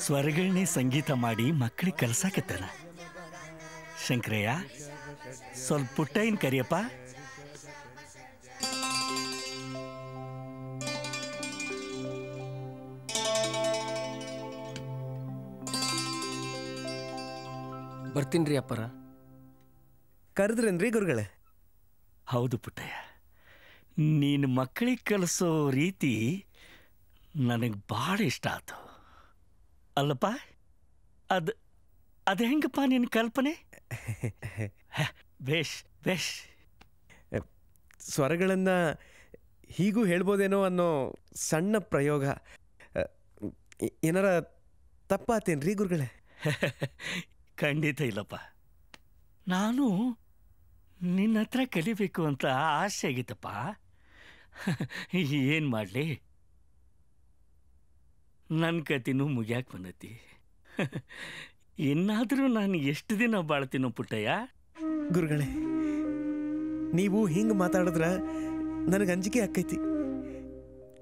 S16: ಸ್ವರಗಳನ್ನೇ ಸಂಗೀತ ಮಾಡಿ ಮಕ್ಕಳಿಗೆ ಕಲ್ಸಾಕತ್ತಾನ. ಶಂಕರಯ್ಯ, ಸ್ವಲ್ಪ ಪುಟ್ಟಯ್ಯನ್ ಕರಿಯಪ್ಪ.
S8: ಬರ್ತೀನ್ರಿ ಅಪ್ಪರ.
S17: ಕರೆದ್ರೇನ್ರಿ ಗುರುಗಳೇ?
S16: ಹೌದು ಪುಟ್ಟಯ್ಯ, ನೀನು ಮಕ್ಕಳಿಗೆ ಕಲಿಸೋ ರೀತಿ ನನಗೆ ಭಾಳ ಇಷ್ಟ ಆಯ್ತು. ಅಲ್ಲಪ್ಪ, ಅದು ಹೆಂಗಪ್ಪ ನಿನ್ನ ಕಲ್ಪನೆ? ಬೇಷ್ ಬೇಷ್.
S17: ಸ್ವರಗಳನ್ನು ಹೀಗೂ ಹೇಳ್ಬೋದೇನೋ ಅನ್ನೋ ಸಣ್ಣ ಪ್ರಯೋಗ. ಏನಾರ ತಪ್ಪಾತೇನ್ರಿ ಗುರುಗಳೇ?
S16: ಖಂಡಿತ ಇಲ್ಲಪ್ಪ. ನಾನು ನಿನ್ನ ಹತ್ರ ಕಲಿಬೇಕು ಅಂತ ಆಸೆ ಆಗಿತ್ತಪ್ಪ. ಏನು ಮಾಡಲಿ, ನನ್ನ ಕತಿನೂ ಮುಗ್ಯಾಕೆ ಬಂದೈತಿ. ಇನ್ನಾದರೂ ನಾನು ಎಷ್ಟು ದಿನ ಬಾಳ್ತೀನೋ ಪುಟ್ಟಯ್ಯ?
S17: ಗುರುಗಳೇ, ನೀವು ಹಿಂಗೆ ಮಾತಾಡಿದ್ರ ನನಗೆ ಅಂಜಿಕೆ ಆಕೈತಿ,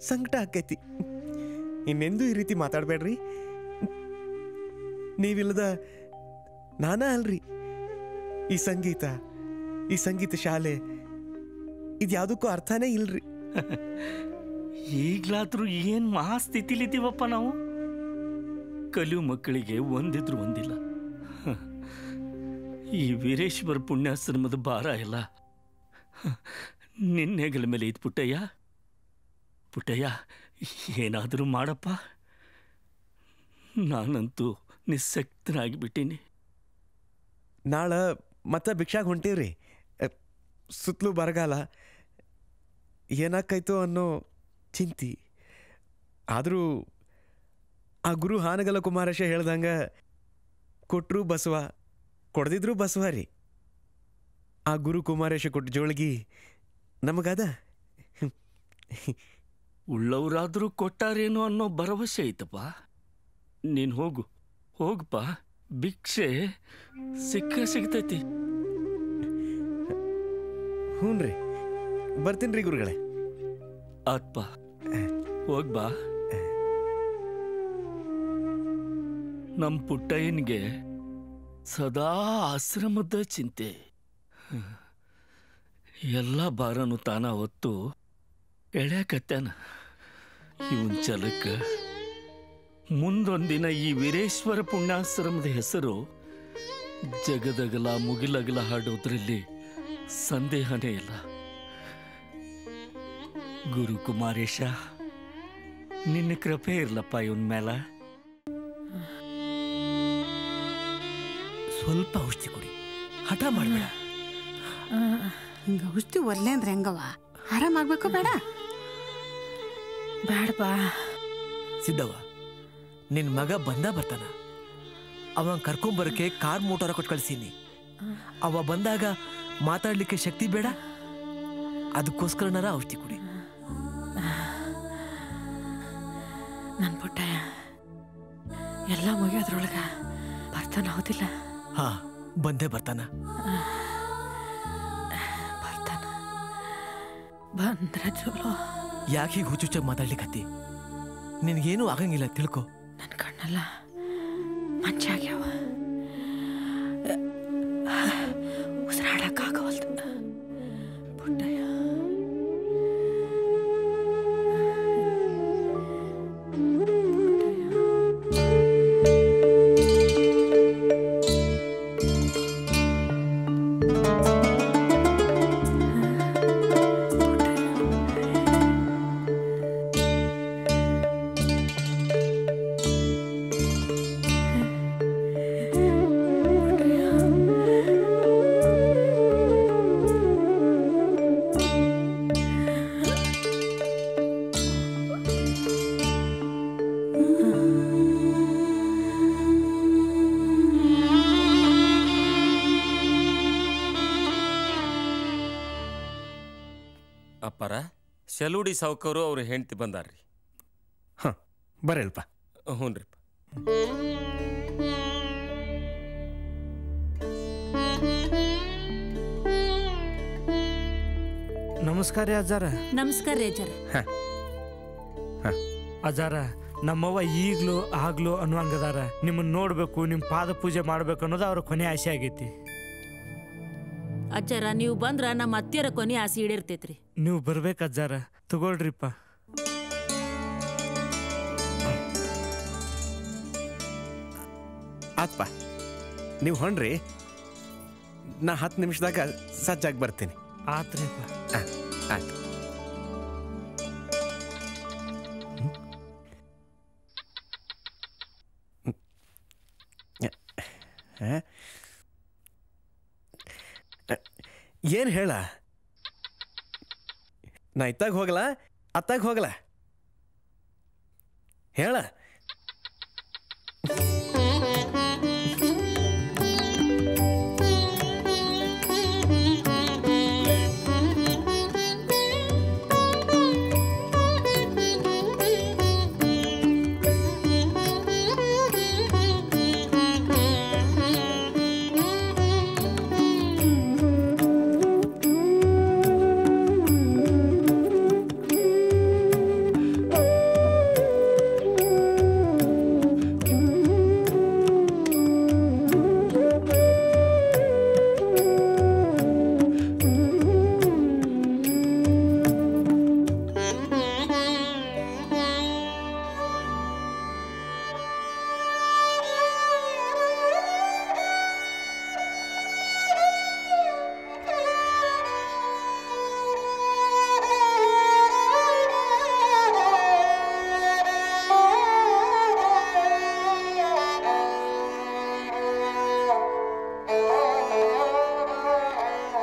S17: ಸಂಕಟ ಆಕೈತಿ. ಇನ್ನೆಂದೂ ಈ ರೀತಿ ಮಾತಾಡಬೇಡ್ರಿ. ನೀವಿಲ್ಲದ ನಾನಾ ಅಲ್ರಿ ಈ ಸಂಗೀತ, ಈ ಸಂಗೀತ ಶಾಲೆ, ಇದ್ಯಾವುದಕ್ಕೂ ಅರ್ಥನೇ ಇಲ್ರಿ.
S16: ಈಗ್ಲಾದ್ರೂ ಏನು ಮಹಾ ಸ್ಥಿತಿಲಿದ್ದೀವಪ್ಪ ನಾವು. ಕಲಿಯೋ ಮಕ್ಕಳಿಗೆ ಒಂದಿದ್ರು ಒಂದಿಲ್ಲ. ಈ ವೀರೇಶ್ವರ ಪುಣ್ಯಾಶ್ರಮದ ಭಾರ ಎಲ್ಲ ನಿನ್ನೆಗಳ ಮೇಲೆ ಇತ್ತು ಪುಟ್ಟಯ್ಯ. ಪುಟ್ಟಯ್ಯ, ಏನಾದರೂ ಮಾಡಪ್ಪ. ನಾನಂತೂ ನಿಸ್ಸಕ್ತನಾಗಿಬಿಟ್ಟೀನಿ.
S17: ನಾಳೆ ಮತ್ತೆ ಭಿಕ್ಷಾಗ ಹೊಂಟೀವ್ರಿ. ಸುತ್ತಲೂ ಬರಗಾಲ, ಏನಾಕೈತೋ ಅನ್ನೋ ಚಿಂತಿ. ಆದರೂ ಆ ಗುರು ಹಾನಗಲ ಕುಮಾರೇಶ ಹೇಳ್ದಂಗ ಕೊಟ್ಟರು ಬಸವ, ಕೊಡ್ದಿದ್ರು ಬಸವ ರೀ. ಆ ಗುರು ಕುಮಾರೇಶ ಕೊಟ್ಟ ಜೋಳಿಗೆ ನಮಗದ.
S16: ಉಳ್ಳವರಾದರೂ ಕೊಟ್ಟಾರೇನೋ ಅನ್ನೋ ಭರವಸೆ ಐತಪ್ಪ. ನೀನು ಹೋಗಪ್ಪ, ಭಿಕ್ಷೆ ಸಿಗ್ತೈತಿ.
S17: ಹ್ಞೂನ್ರಿ, ಬರ್ತೀನಿ ಗುರುಗಳೇ.
S16: ಆತ್ಪ, ಹೋಗ್ಬಾ. ನಮ್ಮ ಪುಟ್ಟಯ್ಯನಿಗೆ ಸದಾ ಆಶ್ರಮದ ಚಿಂತೆ. ಎಲ್ಲ ಭಾರನು ತಾನ ಹೊತ್ತು ಎಳ್ಯಾಕತ್ಯಾನ. ಇವನ್ ಛಲಕ್ಕೆ ಮುಂದೊಂದಿನ ಈ ವೀರೇಶ್ವರ ಪುಣ್ಯಾಶ್ರಮದ ಹೆಸರು ಜಗದಗಲ ಮುಗಿಲಗಲ ಹಾಡೋದ್ರಲ್ಲಿ ಸಂದೇಹನೇ ಇಲ್ಲ. ಗುರು ಕುಮಾರೇಶ, ನಿನ್ನ ಕೃಪೆ ಇರ್ಲಪ್ಪ ಇವನ್ ಮೇಲೆ.
S2: ಸ್ವಲ್ಪ ಔಷಧಿ ಕೊಡಿ, ಹಠ ಮಾಡಬೇಡ.
S1: ಹಿಂಗ ಔಷಧಿ ಒಲ್ಲೆ ಅಂದ್ರೆ ಹೆಂಗವ? ಆರಾಮಾಗ್ಬೇಕು ಬೇಡ?
S6: ಬೇಡಪ್ಪ.
S2: ಸಿದ್ದವ್ವ, ನಿನ್ ಮಗ ಬರ್ತಾನ. ಅವ ಕರ್ಕೊಂಬರಕ್ಕೆ ಕಾರ್ ಮೋಟಾರ ಕೊಟ್ಟು ಕಳ್ಸೀನಿ. ಅವ ಬಂದಾಗ ಮಾತಾಡ್ಲಿಕ್ಕೆ ಶಕ್ತಿ ಬೇಡ, ಅದಕ್ಕೋಸ್ಕರನಾರ ಔಷಧಿ ಕುಡಿ.
S6: ನನ್ನ ಪುಟ್ಟಯ್ಯ ಎಲ್ಲ ಮುಗಿಯೋದ್ರೊಳಗ ಬರ್ತಾನ, ಹೌದಿಲ್ಲ?
S2: ಹಾ, ಬಂದೇ ಬರ್ತಾನ.
S6: ಬಂದ್ರೆ ಚಲೋ.
S2: ಯಾಕೆ ಹೀಗೆ ಹುಚ್ಚುಚ್ಚಾಗಿ ಮಾತಾಡ್ಲಿಕ್ಕತ್ತಿ? ನಿನಗೇನು ಆಗಂಗಿಲ್ಲ, ತಿಳ್ಕೊ.
S6: ನನ್ನ ಕಣ್ಣೆಲ್ಲ ಮಂಚಾಗ್ಯಾವ, ಉಸಿರಾಡಕ್ಕಾಗವಲ್ದು. ಪುಟ್ಟಯ್ಯ,
S8: ಅಪ್ಪರ ಶಲುಡಿ ಸಾವ್ಕರು ಅವ್ರ ಹೆಂಡತಿ ಬಂದಾರ್ರಿ.
S17: ಹಾಂ, ಬರಲ್ಪ.
S8: ಹ್ಞೂ ರೀ.
S18: ನಮಸ್ಕಾರ ರೀ ಅಜ್ಜಾರ.
S7: ನಮಸ್ಕಾರ ರೀ ಅಜ್ಜಾರ.
S18: ಅಜ್ಜಾರ, ನಮ್ಮವ್ವ ಈಗ್ಲೂ ಆಗ್ಲೂ ಅನ್ನುವಂಗದಾರ. ನಿಮ್ಮನ್ನ ನೋಡ್ಬೇಕು, ನಿಮ್ಮ ಪಾದ ಪೂಜೆ ಮಾಡ್ಬೇಕು ಅನ್ನೋದು ಅವ್ರ ಕೊನೆ ಆಸೆ ಆಗೈತಿ.
S7: ಅಜ್ಜಾರ, ನೀವು ಬಂದ್ರ ನಮ್ಮ ಅತ್ತಿಯರ ಕೊನೆ ಆಸೆ ಈಡೇರ್ತೈತ್ರಿ.
S18: ನೀವು ಬರ್ಬೇಕು ಅಜ್ಜಾರ. ತಗೊಳ್ರಿಪ್ಪ.
S17: ಆತ್ಪ, ನೀವು ಹೊಣ್ರಿ, ನಾ 10 ನಿಮಿಷದಾಗ ಸಜ್ಜಾಗಿ ಬರ್ತೀನಿ.
S18: ಆತ್ರಿಪ್ಪ.
S17: ಆಯ್ತು. ಏನು ಹೇಳ? ನಾ ಇತ್ತಾಗ ಹೋಗಲ್ಲ, ಅತ್ತಾಗ ಹೋಗಲ್ಲ? ಹೇಳ.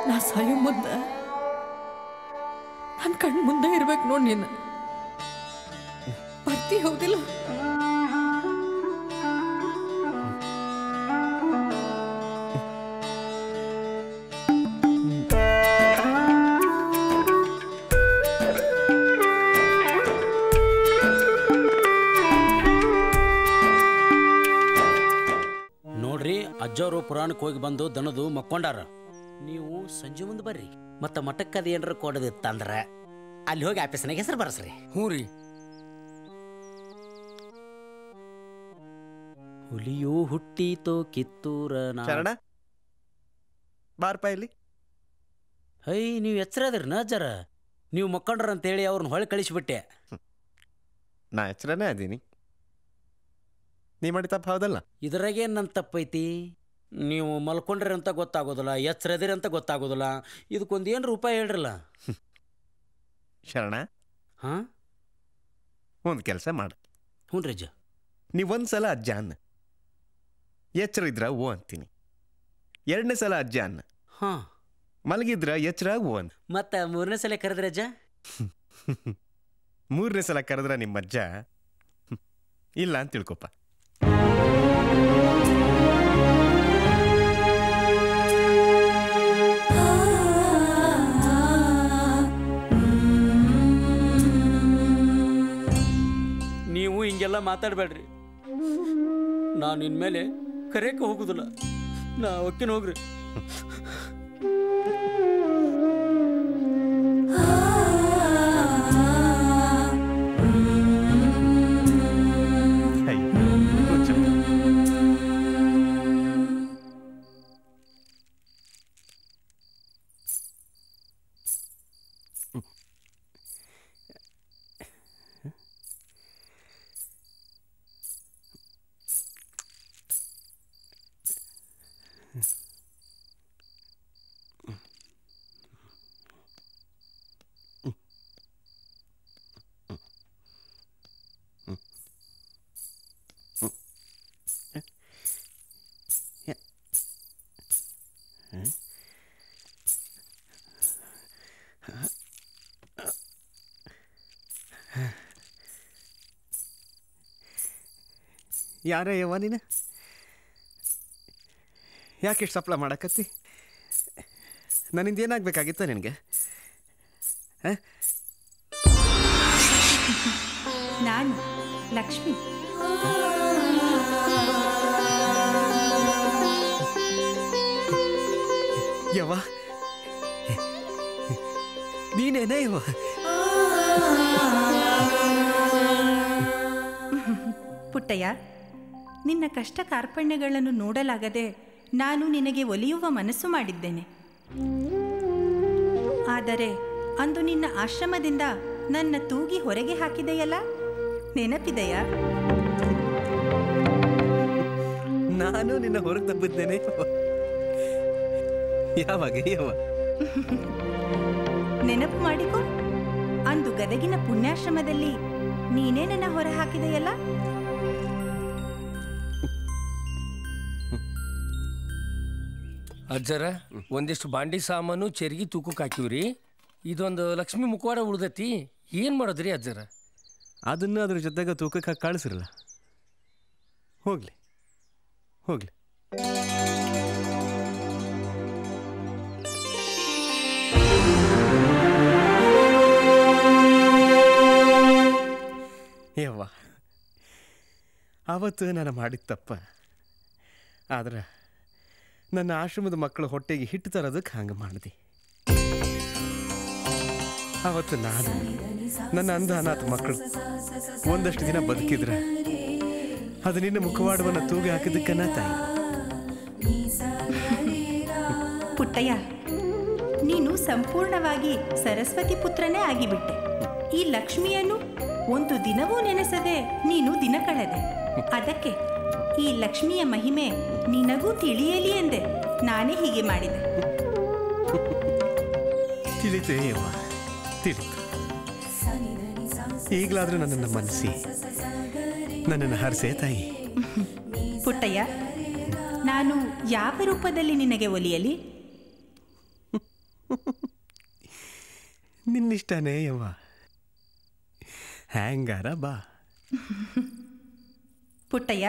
S6: ನಾ ಸಾಯೋ ಮುಂದೆ ನನ್ನ ಕಣ್ಣು ಮುಂದೆ ಇರ್ಬೇಕು ನೋಡಿ. ನೀನು ಬರ್ತಿ, ಹೌದಿಲ್ಲ?
S19: ನೋಡ್ರಿ, ಅಜ್ಜವರು ಪುರಾಣಕ್ಕೆ ಹೋಗಿ ಬಂದು ದನದು ಮಕ್ಕೊಂಡಾರ. ನೀವು ಸಂಜೆ ಮುಂದೆ ಬರ್ರಿ. ಮತ್ತ ಮಠಕ್ಕದ ಏನಾರ ಕೊಡದಿತ್ತಂದ್ರ ಅಲ್ಲಿ ಹೋಗಿ ಆಫೀಸ್ನಾಗ ಹೆಸರು ಬರ್ಸ್ರಿ.
S8: ಹ್ಞೂ ರೀ.
S19: ಹುಲಿಯು ಹುಟ್ಟೀತೋ ಕಿತ್ತೂರ
S17: ಶರಣ, ಬಾರ್ಪ ಇಲ್ಲಿ.
S19: ಹೈ, ನೀವು ಎಚ್ಚರದ್ರಿ ಅಜ್ಜರ. ನೀವು ಮಕ್ಕೊಂಡ್ರ ಅಂತೇಳಿ ಅವ್ರನ್ನ ಹೊಳೆ ಕಳಿಸ್ಬಿಟ್ಟೆ.
S17: ನಾ ಎಚ್ಚರನೇ ಅದೀನಿ. ನೀ ಮಾಡಿ ತಪ್ಪ ಹೌದಲ್ಲ?
S19: ಇದ್ರಾಗೇನು ನನ್ನ ತಪ್ಪೈತಿ? ನೀವು ಮಲ್ಕೊಂಡ್ರಿ ಅಂತ ಗೊತ್ತಾಗೋದಿಲ್ಲ, ಎಚ್ಚರದಿರಿ ಅಂತ ಗೊತ್ತಾಗೋದಿಲ್ಲ. ಇದಕ್ಕೊಂದು ಏನು ರೂಪಾಯಿ ಹೇಳ್ರಲ್ಲ.
S17: ಶರಣ,
S19: ಹಾಂ,
S17: ಒಂದು ಕೆಲಸ ಮಾಡು.
S19: ಹ್ಞೂ ರೀ ಅಜ್ಜ.
S17: ನೀವೊಂದು ಸಲ ಅಜ್ಜ ಅನ್ನ, ಎಚ್ಚರ ಇದ್ರ ಓ ಅಂತೀನಿ. 2ನೇ ಸಲ ಅಜ್ಜ ಅನ್ನ,
S19: ಹಾಂ,
S17: ಮಲಗಿದ್ರ ಎಚ್ಚರಾಗು ಅಂತ.
S19: ಮತ್ತ 3ನೇ ಸಲ ಕರೆದ್ರಜ್ಜ?
S17: 3ನೇ ಸಲ ಕರೆದ್ರ ನಿಮ್ಮಜ್ಜ ಇಲ್ಲ ಅಂತ ತಿಳ್ಕೊಪ್ಪ.
S19: ನೀವು ಹಿಂಗೆಲ್ಲ ಮಾತಾಡಬೇಡ್ರಿ. ನಾನು ಇನ್ಮೇಲೆ ಕರೆಯಕ್ಕೆ ಹೋಗುದಿಲ್ಲ. ನಾ ಒಕ್ಕಿನ ಹೋಗ್ರಿ.
S17: ಯಾರೇ ಯವ್ವ ನೀನು? ಯಾಕೆ ಇಷ್ಟು ಸಪ್ಲ ಮಾಡಕತ್ತಿ? ನನ್ನಿಂದ ಏನಾಗಬೇಕಾಗಿತ್ತ ನಿನಗೆ?
S14: ನಾನು ಲಕ್ಷ್ಮಿ.
S17: ಯವ್ವ ನೀನೇನೇ ಯವ್ವ?
S14: ಪುಟ್ಟಯ್ಯ, ನಿನ್ನ ಕಷ್ಟ ಕಾರ್ಪಣ್ಯಗಳನ್ನು ನೋಡಲಾಗದೆ ನಾನು ನಿನಗೆ ಒಲಿಯುವ ಮನಸ್ಸು ಮಾಡಿದ್ದೇನೆ. ಆದರೆ ಅಂದು ನಿನ್ನ ಆಶ್ರಮದಿಂದ ನನ್ನ ತೂಗಿ ಹೊರಗೆ ಹಾಕಿದೆಯಲ್ಲ, ನೆನಪಿದೆಯಾ?
S17: ನಾನು ನಿನ್ನ ಹೊರಗೆ ತಬ್ಬಿದ್ದೇನೆ. ಯಾವಾಗ ಯವ್ವ?
S14: ನೆನಪು ಮಾಡಿಕೊ. ಅಂದು ಗದಗಿನ ಪುಣ್ಯಾಶ್ರಮದಲ್ಲಿ ನೀನೇ ನನ್ನ ಹೊರ ಹಾಕಿದೆಯಲ್ಲ.
S8: ಅಜ್ಜರ ಒಂದಿಷ್ಟು ಬಾಂಡಿ ಸಾಮಾನು ಚೆರ್ಗಿ ತೂಕಕ್ಕೆ ಹಾಕಿವ್ರಿ. ಇದೊಂದು ಲಕ್ಷ್ಮಿ ಮುಖವಾಡ ಉಳ್ದತಿ. ಏನು ಮಾಡೋದ್ರಿ ಅಜ್ಜರ?
S17: ಅದನ್ನು ಅದ್ರ ಜೊತೆಗೆ ತೂಕಕ್ಕೆ ಹಾಕಿ ಕಳಿಸಿರಲ್ಲ. ಹೋಗ್ಲಿ ಹೋಗ್ಲಿ. ಯವ್ವ ಆವತ್ತು ನಾನು ಮಾಡಿದ ತಪ್ಪ. ಆದ್ರೆ ನನ್ನ ಆಶ್ರಮದ ಮಕ್ಕಳು ಹೊಟ್ಟೆಗೆ ಹಿಟ್ಟು ತರೋದಕ್ಕೆ ಹಂಗೆ ಮಾಡಿದೆ. ಅವತ್ತು ನಾನು ನನ್ನ ಅಂಧ ಅನಾಥ ಮಕ್ಕಳು ಒಂದಷ್ಟು ದಿನ ಬದುಕಿದ್ರೆ ಅದು ನಿನ್ನ ಮುಖವಾಡವನ್ನು ತೂಗಿ ಹಾಕಿದ್ದಕ್ಕನ್ನ ತಾಯಿ.
S14: ಪುಟ್ಟಯ್ಯ, ನೀನು ಸಂಪೂರ್ಣವಾಗಿ ಸರಸ್ವತಿ ಪುತ್ರನೇ ಆಗಿಬಿಟ್ಟೆ. ಈ ಲಕ್ಷ್ಮಿಯನ್ನು ಒಂದು ದಿನವೂ ನೆನೆಸದೆ ನೀನು ದಿನ ಕಳೆದೆ. ಅದಕ್ಕೆ ಈ ಲಕ್ಷ್ಮಿಯ ಮಹಿಮೆ ನಿನಗೂ ತಿಳಿಯಲಿ ಎಂದೆ ನಾನೇ ಹೀಗೆ ಮಾಡಿದೆ.
S17: ತಿಳಿತೇ ಯವ್ವ, ತಿಳಿತು. ಈಗಲಾದ್ರೂ ನನ್ನನ್ನು ಮನಸ್ಸಿ ನನ್ನನ್ನು ಹರಿಸೇ ತಾಯಿ.
S14: ಪುಟ್ಟಯ್ಯ, ನಾನು ಯಾವ ರೂಪದಲ್ಲಿ ನಿನಗೆ ಒಲಿಯಲಿ?
S17: ನಿನ್ನಿಷ್ಟನೇ ಯವ್ವ, ಹ್ಯಾಂಗಾರ ಬಾ.
S14: ಪುಟ್ಟಯ್ಯ,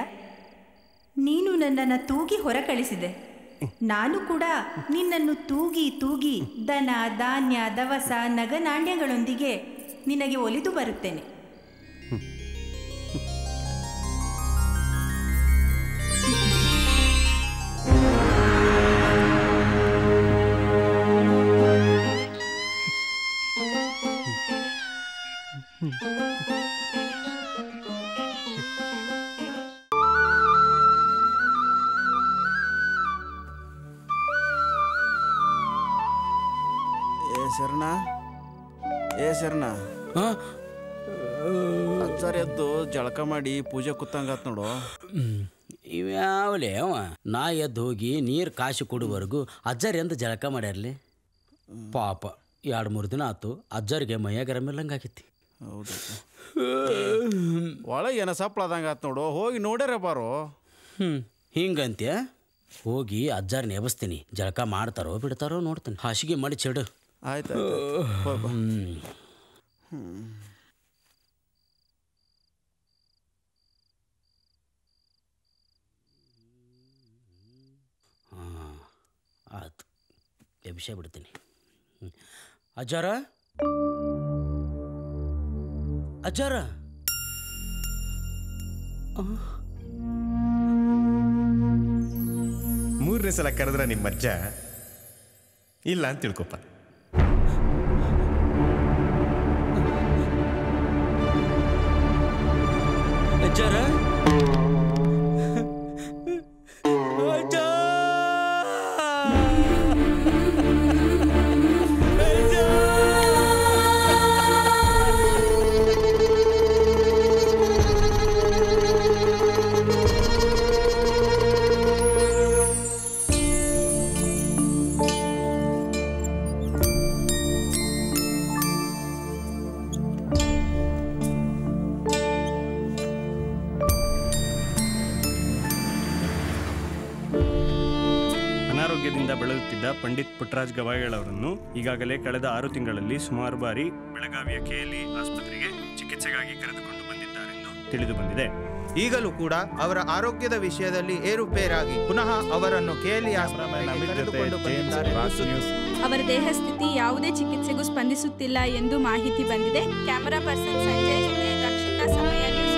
S14: ನೀನು ನನ್ನನ್ನು ತೂಗಿ ಹೊರ ಕಳಿಸಿದೆ. ನಾನು ಕೂಡ ನಿನ್ನನ್ನು ತೂಗಿ ತೂಗಿ ದನ ಧಾನ್ಯ ದವಸ ನಗನಾಣ್ಯಗಳೊಂದಿಗೆ ನಿನಗೆ ಒಲಿದು ಬರುತ್ತೇನೆ.
S20: ಶರಣ ಅಜ್ಜಾರ ಎದ್ದು ಜಳಕ ಮಾಡಿ ಪೂಜೆ ಕೂತಂಗಾತ್ ನೋಡು.
S19: ಇವ್ಯಾವಲೇ ಅವ ನಾ ಎದ್ದು ಹೋಗಿ ನೀರು ಕಾಶಿ ಕೊಡುವರೆಗೂ ಅಜ್ಜಾರಿ ಎಂದು ಜಳಕ ಮಾಡ್ಯಾರ್ಲಿ. ಪಾಪ 2-3 ದಿನ ಆತು ಅಜ್ಜಾರಿಗೆ ಮೈಯಾಗ ಗರಮಿಲ್ಲಂಗಾಗಿತ್ತಿ.
S20: ಹೌದು, ಒಳಗೆ ಏನ ಸಪ್ಳದಂಗ ಆತ್ ನೋಡು, ಹೋಗಿ ನೋಡ್ಯಾರ ಬಾರೋ.
S19: ಹಿಂಗಂತ್ಯ? ಹೋಗಿ ಅಜ್ಜಾರನ್ನ ಎಬ್ಬಿಸ್ತೀನಿ. ಜಳಕ ಮಾಡ್ತಾರೋ ಬಿಡ್ತಾರೋ ನೋಡ್ತೀನಿ. ಹಾಸಿಗೆ ಮಾಡಿ ಚೆಡು.
S20: ಆಯ್ತು.
S19: ಆಯ್ತು, ಎಬ್ಬಿಸೇ ಬಿಡ್ತೀನಿ. ಅಜ್ಜಾರ, ಅಜ್ಜಾರ,
S17: ಮೂರನೇ ಸಲ ಕರೆದ್ರ ನಿಮ್ಮ ಅಜ್ಜ ಇಲ್ಲ ಅಂತ ತಿಳ್ಕೊಪ್ಪ.
S19: ಅಜ್ಜಾರ,
S21: ಅನಾರೋಗ್ಯದಿಂದ ಬಳಲುತ್ತಿದ್ದ ಪಂಡಿತ್ ಪುಟ್ಟರಾಜ್ ಗವಾಯಿಗಳವರನ್ನು ಈಗಾಗಲೇ ಕಳೆದ 6 ತಿಂಗಳಲ್ಲಿ ಸುಮಾರು ಬಾರಿ ಬೆಳಗಾವಿಯ ಕೆಎಲ್ಇ ಆಸ್ಪತ್ರೆಗೆ ಚಿಕಿತ್ಸೆಗಾಗಿ ಕರೆದುಕೊಂಡು ಬಂದಿದ್ದಾರೆಂದು ತಿಳಿದು ಬಂದಿದೆ.
S22: ಈಗಲೂ ಕೂಡ ಅವರ ಆರೋಗ್ಯದ ವಿಷಯದಲ್ಲಿ ಏರುಪೇರಾಗಿ ಪುನಃ ಅವರನ್ನು ಕೆಎಲ್ಇ ಆಸ್ಪತ್ರೆಗೆ ಕರೆದುಕೊಂಡು ಬಂದಿದ್ದಾರೆ.
S23: ಅವರ ದೇಹ ಸ್ಥಿತಿ ಯಾವುದೇ ಚಿಕಿತ್ಸೆಗೂ ಸ್ಪಂದಿಸುತ್ತಿಲ್ಲ ಎಂದು ಮಾಹಿತಿ ಬಂದಿದೆ. ಕ್ಯಾಮರಾ ಪರ್ಸನ್ ಸಂಜಯ್ ಜೊತೆ ರಕ್ಷಿತಾ ಸಮಯ ನ್ಯೂಸ್.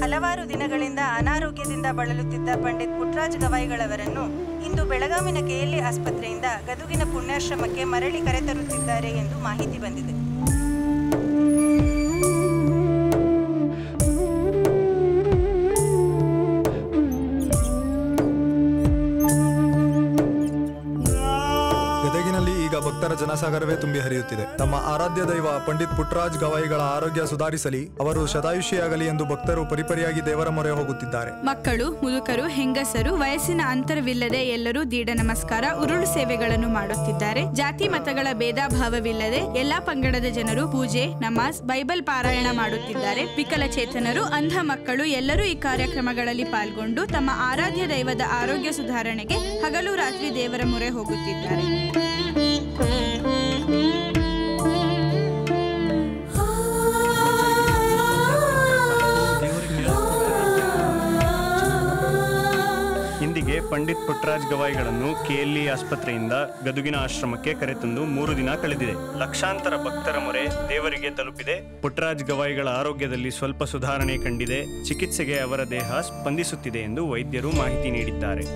S14: ಹಲವಾರು ದಿನಗಳಿಂದ ಅನಾರೋಗ್ಯದಿಂದ ಬಳಲುತ್ತಿದ್ದ ಪಂಡಿತ್ ಪುಟ್ಟರಾಜ್ ಗವಾಯಿಗಳವರನ್ನು ಇಂದು ಬೆಳಗಾವಿನ ಕೆಎಲ್ಇ ಆಸ್ಪತ್ರೆಯಿಂದ ಗದುಗಿನ ಪುಣ್ಯಾಶ್ರಮಕ್ಕೆ ಮರಳಿ ಕರೆತರುತ್ತಿದ್ದಾರೆ ಎಂದು ಮಾಹಿತಿ ಬಂದಿದೆ.
S24: ಗದಗಿನಲ್ಲಿ ಈಗ ಭಕ್ತರ ಜನಸಾಗರವೇ ತುಂಬಿ ಹರಿಯುತ್ತಿದೆ. ತಮ್ಮ ಆರಾಧ್ಯ ದೈವ ಪಂಡಿತ್ ಪುಟ್ಟರಾಜ್ ಗವಾಯಿಗಳ ಆರೋಗ್ಯ ಸುಧಾರಿಸಲಿ, ಅವರು ಶತಾಯುಷಿಯಾಗಲಿ ಎಂದು ಭಕ್ತರು ಪರಿಪರಿಯಾಗಿ ದೇವರ ಮೊರೆ ಹೋಗುತ್ತಿದ್ದಾರೆ.
S23: ಮಕ್ಕಳು, ಮುದುಕರು, ಹೆಂಗಸರು ವಯಸ್ಸಿನ ಅಂತರವಿಲ್ಲದೆ ಎಲ್ಲರೂ ದೀಡ ನಮಸ್ಕಾರ, ಉರುಳು ಸೇವೆಗಳನ್ನು ಮಾಡುತ್ತಿದ್ದಾರೆ. ಜಾತಿ ಮತಗಳ ಭೇದ ಭಾವವಿಲ್ಲದೆ ಎಲ್ಲಾ ಪಂಗಡದ ಜನರು ಪೂಜೆ, ನಮಾಜ್, ಬೈಬಲ್ ಪಾರಾಯಣ ಮಾಡುತ್ತಿದ್ದಾರೆ. ವಿಕಲಚೇತನರು, ಅಂಧ ಮಕ್ಕಳು ಎಲ್ಲರೂ ಈ ಕಾರ್ಯಕ್ರಮಗಳಲ್ಲಿ ಪಾಲ್ಗೊಂಡು ತಮ್ಮ ಆರಾಧ್ಯ ದೈವದ ಆರೋಗ್ಯ ಸುಧಾರಣೆಗೆ ಹಗಲು ರಾತ್ರಿ ದೇವರ ಮೊರೆ ಹೋಗುತ್ತಿದ್ದಾರೆ.
S21: ಇಂದಿಗೆ ಪಂಡಿತ್ ಪುಟ್ಟರಾಜ್ ಗವಾಯಿಗಳನ್ನು ಕೆಎಲ್ಇ ಆಸ್ಪತ್ರೆಯಿಂದ ಗದುಗಿನ ಆಶ್ರಮಕ್ಕೆ ಕರೆತಂದು 3 ದಿನ ಕಳೆದಿದೆ. ಲಕ್ಷಾಂತರ ಭಕ್ತರ ಮೊರೆ ದೇವರಿಗೆ ತಲುಪಿದೆ. ಪುಟ್ಟರಾಜ್ ಗವಾಯಿಗಳ ಆರೋಗ್ಯದಲ್ಲಿ ಸ್ವಲ್ಪ ಸುಧಾರಣೆ ಕಂಡಿದೆ. ಚಿಕಿತ್ಸೆಗೆ ಅವರ ದೇಹ ಸ್ಪಂದಿಸುತ್ತಿದೆ ಎಂದು ವೈದ್ಯರು ಮಾಹಿತಿ ನೀಡಿದ್ದಾರೆ.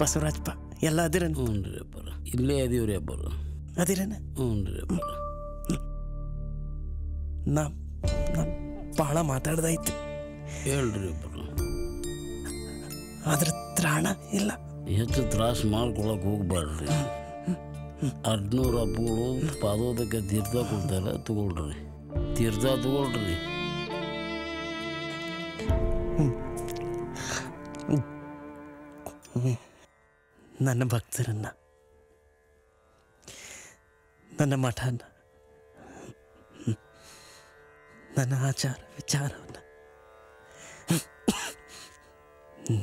S2: ಬಸವರಾಜಪ್ಪ ಎಲ್ಲ ಅದಿರ?
S19: ಹ್ಞೂ ರೀ ಅಬ್ಬರ, ಇಲ್ಲೇ ಅದೀವ್ರಿ ಅಬ್ಬರು.
S2: ಅದಿರನ?
S19: ಹ್ಞೂ ರೀ ಅಬ್ಬರ.
S2: ನಾ ಭಾಳ ಮಾತಾಡ್ದಾಯ್ತು.
S19: ಹೇಳ್ರಿ ಅಬ್ಬರು.
S2: ಅದ್ರ ತ್ರಾಣ ಇಲ್ಲ.
S19: ಹೆಚ್ಚು ತ್ರಾಸ ಮಾಡ್ಕೊಳಕ್ ಹೋಗ್ಬಾರ್ರಿ. 600 ಹಬ್ಬಗಳು ಪಾದೋದಕ್ಕೆ ತೀರ್ಥ ಕೊಡ್ತಾರೆ, ತಗೊಳ್ರಿ. ತೀರ್ಥ ತಗೊಳ್ರಿ.
S2: ನನ್ನ ಭಕ್ತರನ್ನ, ನನ್ನ ಮಠನ, ನನ್ನ ಆಚಾರ ವಿಚಾರವನ್ನು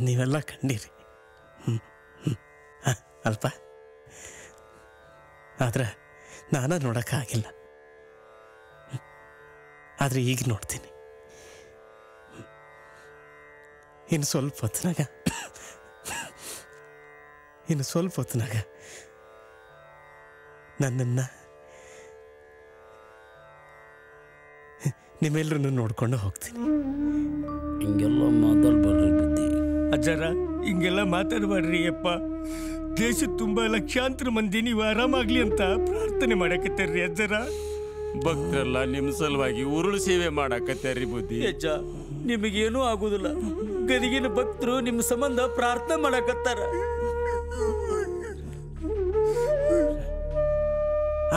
S2: ನೀವೆಲ್ಲ ಕಂಡಿರಿ ಅಲ್ಪ. ಆದ್ರೆ ನಾನು ನೋಡೋಕ್ಕಾಗಿಲ್ಲ. ಆದರೆ ಈಗ ನೋಡ್ತೀನಿ. ಇನ್ನು ಸ್ವಲ್ಪ ಹೊತ್ತಿನಾಗ ನನ್ನನ್ನು ನಿಮ್ಮೆಲ್ಲರೂ ನೋಡ್ಕೊಂಡು ಹೋಗ್ತೀನಿ.
S19: ಹಿಂಗೆಲ್ಲ ಮಾತಾಡ್ಬೇಡ್ರಿ ಬುದ್ಧಿ.
S16: ಅಜ್ಜಾರ, ಹಿಂಗೆಲ್ಲ ಮಾತಾಡಬೇಡ್ರಿ ಅಪ್ಪ. ದೇಶದ ತುಂಬ ಲಕ್ಷಾಂತರ ಮಂದಿ ನೀವು ಆರಾಮಾಗ್ಲಿ ಅಂತ ಪ್ರಾರ್ಥನೆ ಮಾಡಕತ್ತಾರ್ರಿ ಅಜ್ಜಾರ.
S20: ಭಕ್ತರೆಲ್ಲ ನಿಮ್ಮ ಸಲುವಾಗಿ ಉರುಳು ಸೇವೆ ಮಾಡಕತ್ತಾರ್ರಿ ಬುದ್ಧಿ.
S16: ಅಜ್ಜ, ನಿಮಗೇನೂ ಆಗುದಿಲ್ಲ. ಗದಿಗಿನ ಭಕ್ತರು ನಿಮ್ಮ ಸಂಬಂಧ ಪ್ರಾರ್ಥನೆ ಮಾಡಕತ್ತಾರ.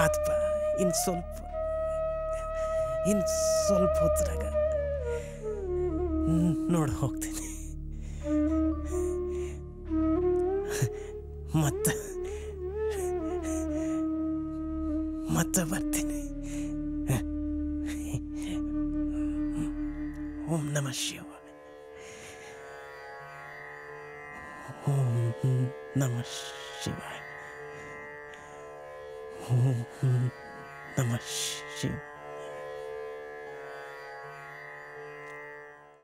S2: ಆತ್ಪ, ಇನ್ನು ಸ್ವಲ್ಪ ಹೊತ್ತರಾಗ ನೋಡಿ ಹೋಗ್ತೀನಿ. ಮತ್ತೆ ಬರ್ತೀನಿ. ಓಂ ನಮಃ ಶಿವಾಯ. ಓಂ ನಮಃ ಶಿವಾಯ. ಓಂ ನಮಃ ಶಿವಾಯ.